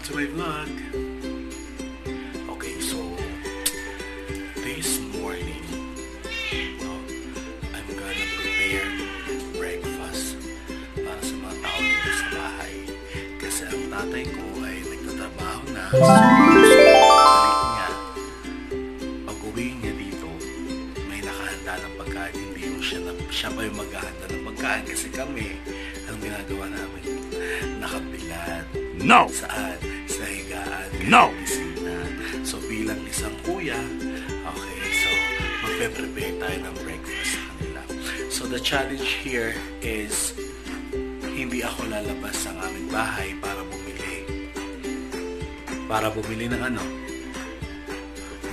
to my vlog. Okay, so this morning, I'm gonna prepare breakfast para sa mga tao dito sa bahay. Kasi ang tatay ko ay nagtatrabaho na. So, balik niya, pag-uwi niya dito, may nakahanda ng pagkain. Hindi yung siya pa yung maghahanda ng pagkain. Kasi kami, ang ginagawa namin, nakabilad. No! Saan? Sa higaan. No! Pisina. So bilang isang kuya, okay, so magpe-prepare tayo ng breakfast sa kanila. So the challenge here is hindi ako lalabas sa aming bahay para bumili. Para bumili ng ano?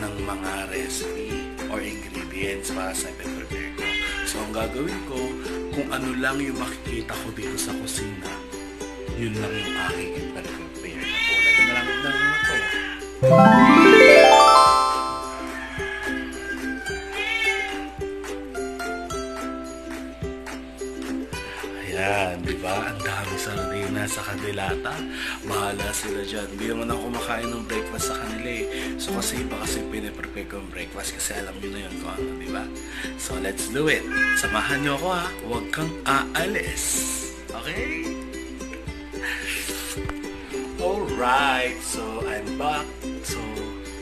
Ng mga recipe or ingredients para sa prepare ko. So ang gagawin ko, kung ano lang yung makikita ko dito sa kusina, yun lang yung aking i-prepare. Tulad na lang na ito. Ayan, di ba? Ang dami sardinas sa kanilata. Bahala sila dyan. Hindi naman ako kumakain ng breakfast sa kanila eh. So kasi iba kasi piniprepare ko yung breakfast kasi alam nyo na yun kung ano, di ba? So let's do it. Samahan nyo ako ha. Huwag kang aalis. Okay? Alright, so I'm back. So,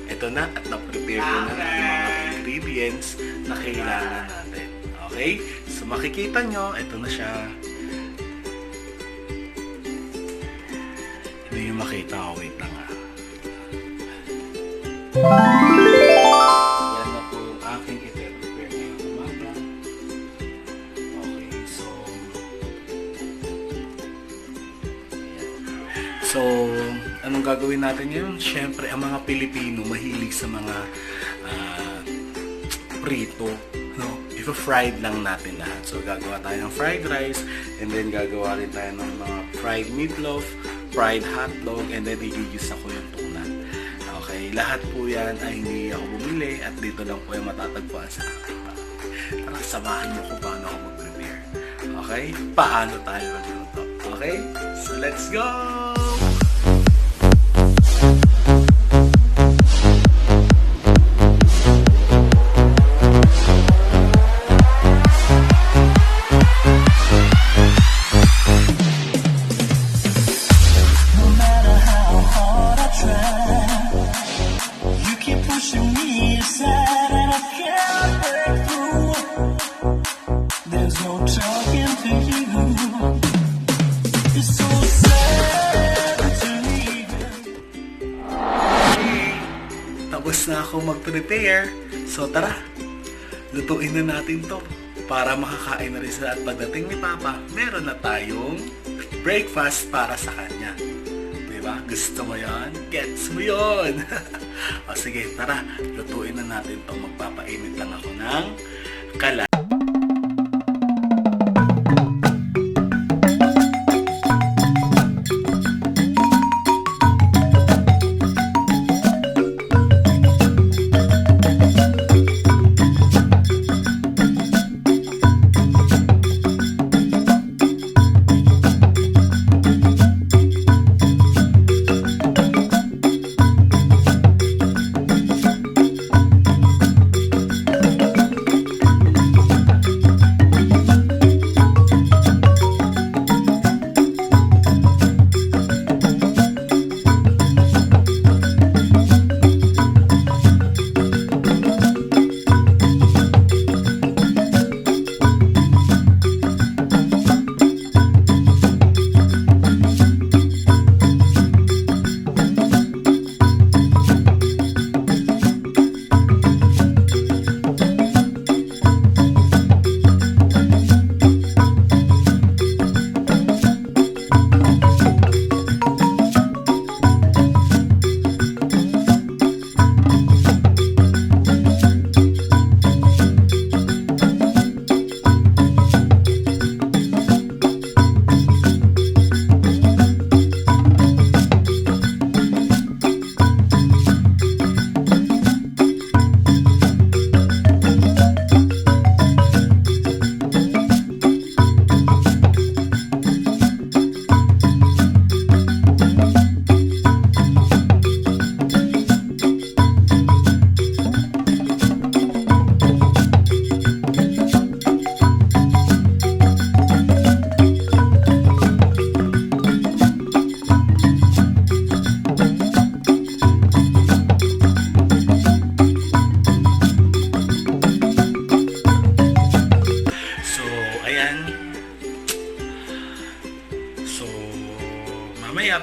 eto na at na-prepare ko na ang mga ingredients na kailangan natin. Okay? So, makikita nyo, eto na siya. Hindi nyo makita. Oh, wait lang ha. Yan na po yung aking i-prepare ngayong umaga. Okay, so, anong gagawin natin ngayon? Siyempre, ang mga Pilipino mahilig sa mga prito. No? Ipa-fried lang natin lahat. So, gagawa tayo ng fried rice and then gagawa rin tayo ng mga fried meatloaf, fried hotdog, and then igigisa ko yung tuna. Okay, lahat po yan ay hindi ako bumili at dito lang po yung matatagpuan sa akin. Tara, samahan niyo kung paano ako mag-prepare. Okay? Paano tayo magluto? Okay? So, let's go! Tapos na ako mag-prepare. So tara, lutuin na natin to para makakain na rin sila. At pagdating ni Papa, meron na tayong breakfast para sa kanya. Diba? Gusto mo yan? Gets mo yun? O sige, tara, lutuin na natin to. Magpapainit lang ako ng kalan.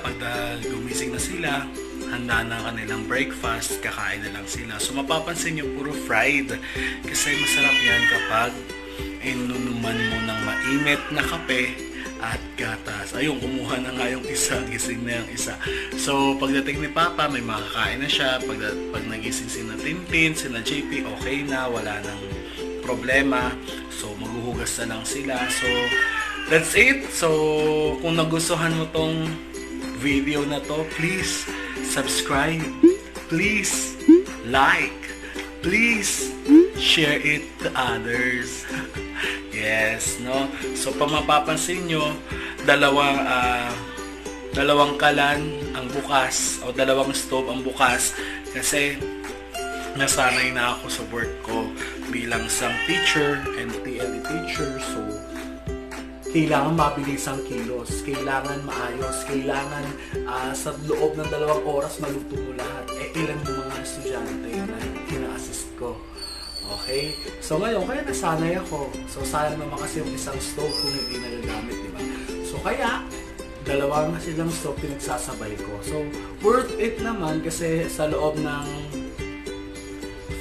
pag gumising na sila, handa na ang kanilang breakfast, kakain na lang sila. So mapapansin nyo, puro fried. Kasi masarap yan kapag inunuman mo ng mainit na kape at gatas. Ayun, kumuha na nga yung isa, gising na yung isa. So pagdating ni Papa, may makakain na siya. Pag nagising sina Tintin, sina JP, okay na, wala nang problema. So maghuhugas na lang sila. So that's it. So kung nagustuhan mo tong video na to, please subscribe, please like, please share it to others. Yes, no? So mapapansin nyo, dalawang kalan ang bukas o dalawang stove ang bukas kasi nasanay na ako sa work ko bilang isang teacher and TLE teacher. So kailangan mabilis ang kilos, kailangan maayos, kailangan sa loob ng 2 oras maluto mo lahat. Ilan yung mga estudyante na ina-assist ko. Okay? So ngayon, kaya nasanay ako. So sayang naman kasi yung isang stove kung hindi nagagamit, di ba? So kaya, 2 na silang stove pinagsasabay ko. So worth it naman kasi sa loob ng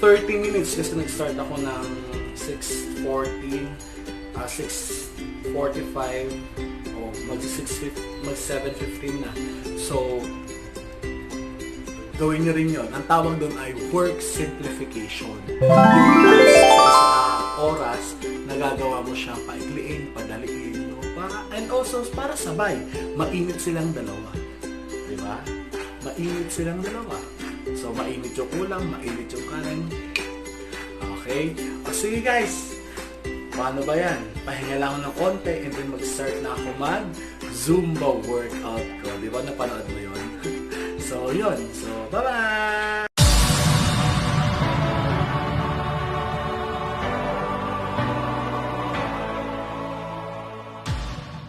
30 minutes kasi nag-start ako ng 6:45 o mag-7:15 na. So gawin nyo rin yun. Ang tawag doon ay work simplification. Yung oras, nagagawa mo siyang paikliin, padaliin, no? And also, para sabay, mainit silang dalawa. Diba? Mainit silang dalawa. So, mainit yung ulam, mainit yung kanin. Okay? O sige guys, paano ba yan? Pahinga lang ako ng konti and then mag-start na ako mag-Zumba workout ko. Diba? Napanood mo yun? So, yun. So, bye-bye!